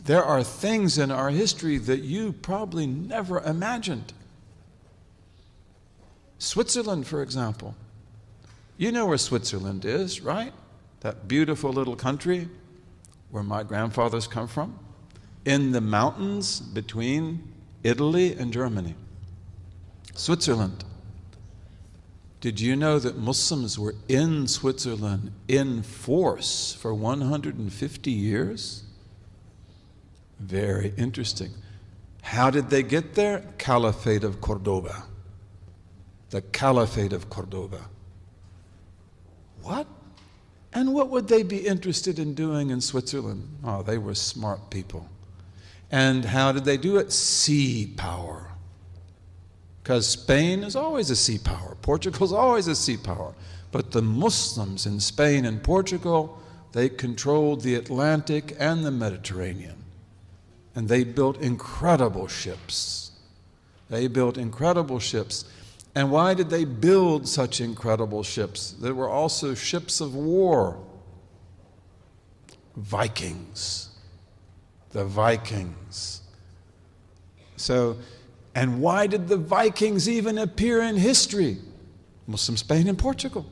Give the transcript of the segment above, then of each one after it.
There are things in our history that you probably never imagined. Switzerland, for example. You know where Switzerland is, right? That beautiful little country where my grandfathers come from, in the mountains between Italy and Germany. Switzerland. Did you know that Muslims were in Switzerland in force for 150 years? Very interesting. How did they get there? Caliphate of Cordoba. The Caliphate of Cordoba. What? And what would they be interested in doing in Switzerland? Oh, they were smart people. And how did they do it? Sea power. Because Spain is always a sea power. Portugal is always a sea power. But the Muslims in Spain and Portugal, they controlled the Atlantic and the Mediterranean. And they built incredible ships. They built incredible ships. And why did they build such incredible ships? There were also ships of war. Vikings. The Vikings. So, and why did the Vikings even appear in history? Muslim Spain and Portugal.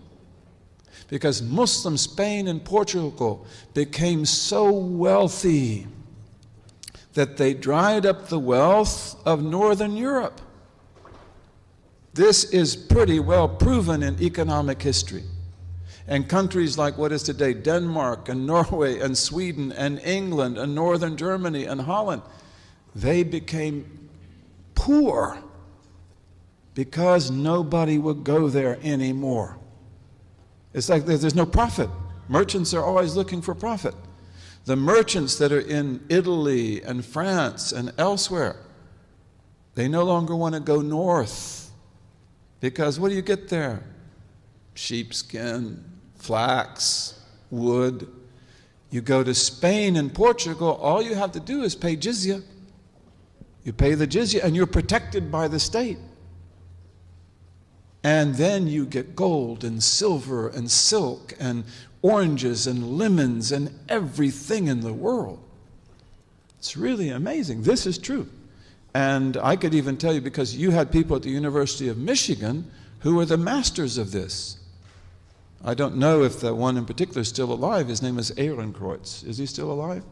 Because Muslim Spain and Portugal became so wealthy that they dried up the wealth of Northern Europe. This is pretty well proven in economic history. And countries like what is today Denmark and Norway and Sweden and England and Northern Germany and Holland, they became poor because nobody would go there anymore. It's like there's no profit. Merchants are always looking for profit. The merchants that are in Italy and France and elsewhere, they no longer want to go north because what do you get there? Sheepskin, flax, wood. You go to Spain and Portugal, all you have to do is pay jizya. You pay the jizya and you're protected by the state. And then you get gold and silver and silk and oranges and lemons and everything in the world. It's really amazing. This is true. And I could even tell you, because you had people at the University of Michigan who were the masters of this. I don't know if the one in particular is still alive. His name is Ehrenkreuz. Is he still alive?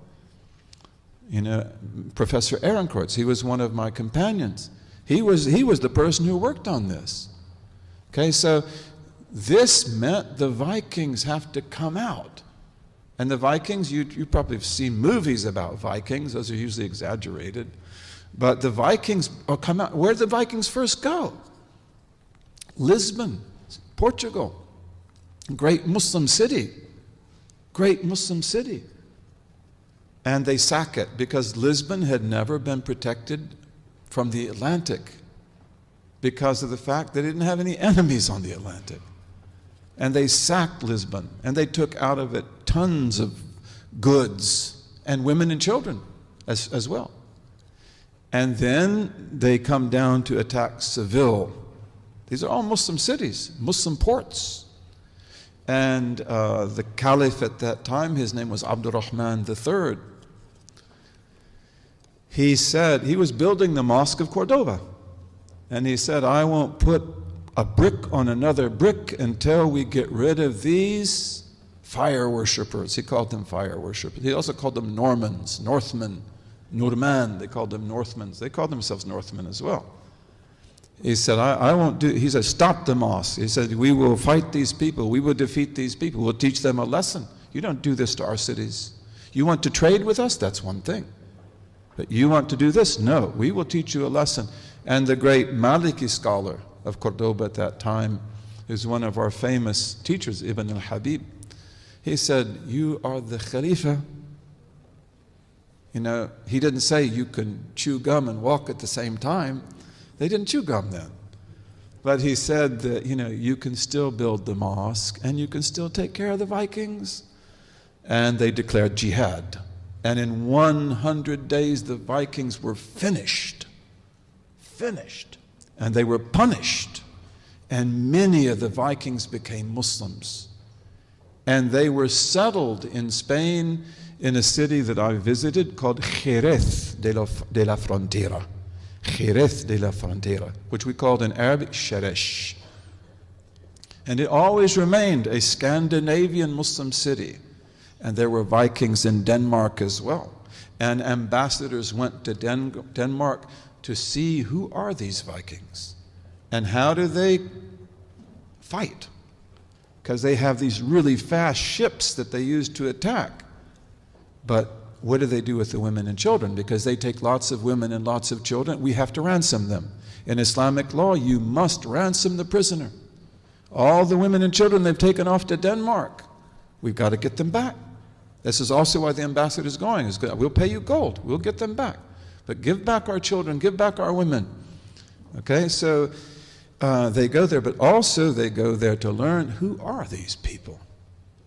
You know, Professor Ehrenkreuz, he was one of my companions. He was the person who worked on this. Okay, so this meant the Vikings have to come out. And the Vikings, you probably have seen movies about Vikings. Those are usually exaggerated. But the Vikings come out. Where did the Vikings first go? Lisbon, Portugal. Great Muslim city. Great Muslim city. And they sack it because Lisbon had never been protected from the Atlantic because of the fact they didn't have any enemies on the Atlantic. And they sacked Lisbon, and they took out of it tons of goods and women and children as well. And then they come down to attack Seville. These are all Muslim cities, Muslim ports. And the caliph at that time, his name was Abdurrahman III. He said, he was building the Mosque of Cordoba. And he said, I won't put a brick on another brick until we get rid of these fire worshippers. He called them fire worshippers. He also called them Normans, Northmen, Norman. They called them Northmans. They called themselves Northmen as well. He said, I won't do, he said, stop the mosque. He said, we will fight these people. We will defeat these people. We'll teach them a lesson. You don't do this to our cities. You want to trade with us? That's one thing. But you want to do this? No, we will teach you a lesson. And the great Maliki scholar of Cordoba at that time is one of our famous teachers, Ibn al-Habib. He said, you are the Khalifa. You know, he didn't say you can chew gum and walk at the same time. They didn't chew gum then. But he said that, you know, you can still build the mosque and you can still take care of the Vikings. And they declared jihad. And in 100 days, the Vikings were finished. Finished. And they were punished. And many of the Vikings became Muslims. And they were settled in Spain in a city that I visited called Jerez de la Frontera. Jerez de la Frontera, which we called in Arabic Sheresh. And it always remained a Scandinavian Muslim city. And there were Vikings in Denmark as well. And ambassadors went to Denmark to see who are these Vikings and how do they fight. Because they have these really fast ships that they use to attack. But what do they do with the women and children? Because they take lots of women and lots of children, we have to ransom them. In Islamic law, you must ransom the prisoner. All the women and children they've taken off to Denmark, we've got to get them back. This is also why the ambassador is going. We'll pay you gold, we'll get them back. But give back our children, give back our women. Okay, so they go there, but also they go there to learn who are these people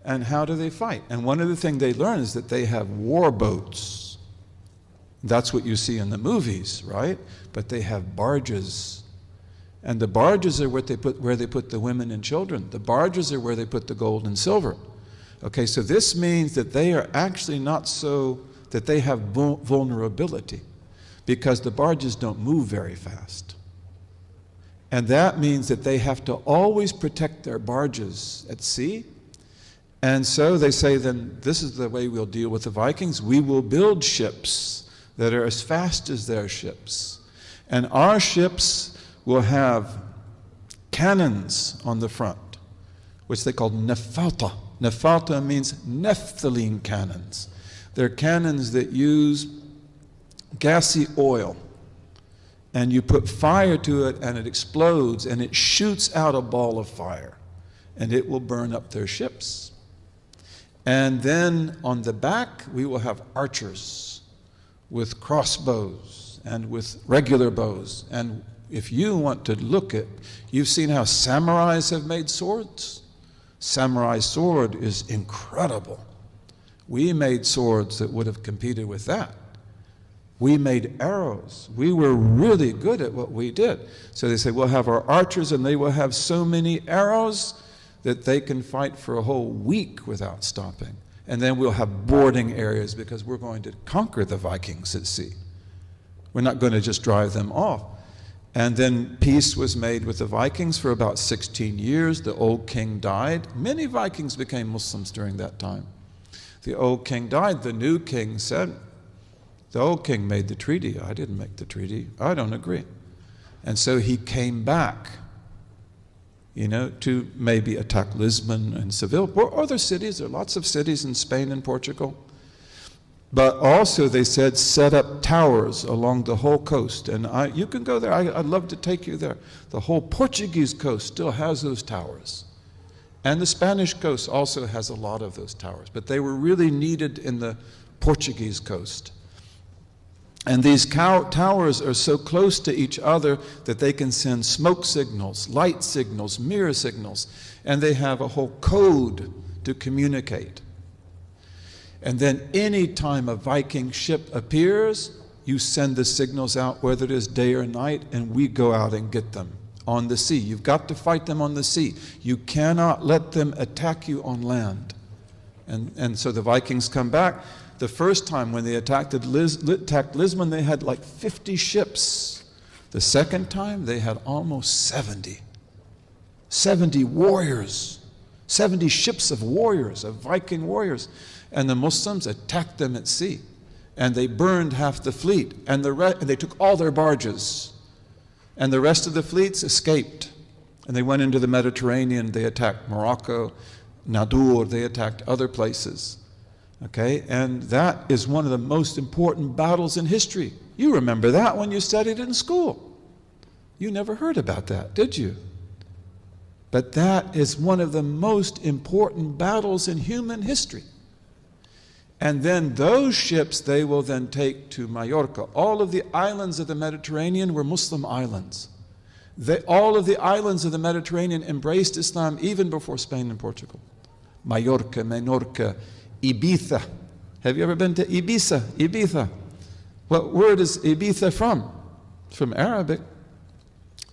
and how do they fight. And one of the things they learn is that they have war boats. That's what you see in the movies, right? But they have barges. And the barges are where they put the women and children. The barges are where they put the gold and silver. Okay, so this means that they are actually not so, that they have vulnerability because the barges don't move very fast. And that means that they have to always protect their barges at sea. And so they say, then this is the way we'll deal with the Vikings. We will build ships that are as fast as their ships. And our ships will have cannons on the front, which they call nafata. Nafata means naphthalene cannons. They're cannons that use gassy oil. And you put fire to it and it explodes and it shoots out a ball of fire. And it will burn up their ships. And then on the back we will have archers with crossbows and with regular bows. And if you want to look at, you've seen how samurais have made swords? Samurai sword is incredible. We made swords that would have competed with that. We made arrows. We were really good at what we did. So they say, we'll have our archers and they will have so many arrows that they can fight for a whole week without stopping. And then we'll have boarding areas because we're going to conquer the Vikings at sea. We're not going to just drive them off. And then peace was made with the Vikings for about 16 years. The old king died. Many Vikings became Muslims during that time. The old king died. The new king said, the old king made the treaty. I didn't make the treaty. I don't agree. And so he came back, to maybe attack Lisbon and Seville or other cities. There are lots of cities in Spain and Portugal. But also they said, set up towers along the whole coast. And you can go there. I'd love to take you there. The whole Portuguese coast still has those towers. And the Spanish coast also has a lot of those towers. But they were really needed in the Portuguese coast. And these towers are so close to each other that they can send smoke signals, light signals, mirror signals. And they have a whole code to communicate. And then any time a Viking ship appears, you send the signals out, whether it is day or night, and we go out and get them on the sea. You've got to fight them on the sea. You cannot let them attack you on land. And so the Vikings come back. The first time when they attacked Lisbon, they had like 50 ships. The second time, they had almost 70. 70 warriors. 70 ships of warriors, of Viking warriors. And the Muslims attacked them at sea. And they burned half the fleet. And they took all their barges. And the rest of the fleets escaped. And they went into the Mediterranean. They attacked Morocco, Nadur. They attacked other places. Okay? And that is one of the most important battles in history. You remember that when you studied it in school. You never heard about that, did you? But that is one of the most important battles in human history. And then those ships they will then take to Majorca. All of the islands of the Mediterranean were Muslim islands. All of the islands of the Mediterranean embraced Islam even before Spain and Portugal. Majorca, Menorca, Ibiza. Have you ever been to Ibiza? Ibiza. What word is Ibiza from? It's from Arabic.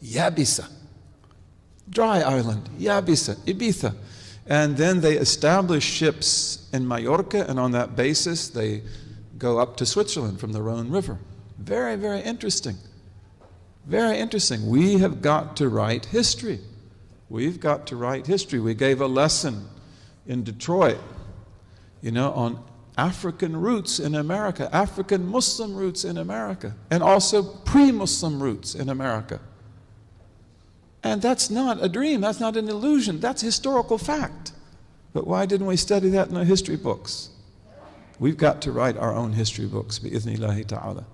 Yabisa. Dry island. Yabisa. Ibiza. And then they establish ships in Majorca, and on that basis they go up to Switzerland from the Rhone River. Very, very interesting. Very interesting. We have got to write history. We've got to write history. We gave a lesson in Detroit, on African roots in America, African Muslim roots in America, and also pre-Muslim roots in America. And that's not a dream, that's not an illusion, that's historical fact. But why didn't we study that in our history books? We've got to write our own history books, bi-idhnillahi ta'ala.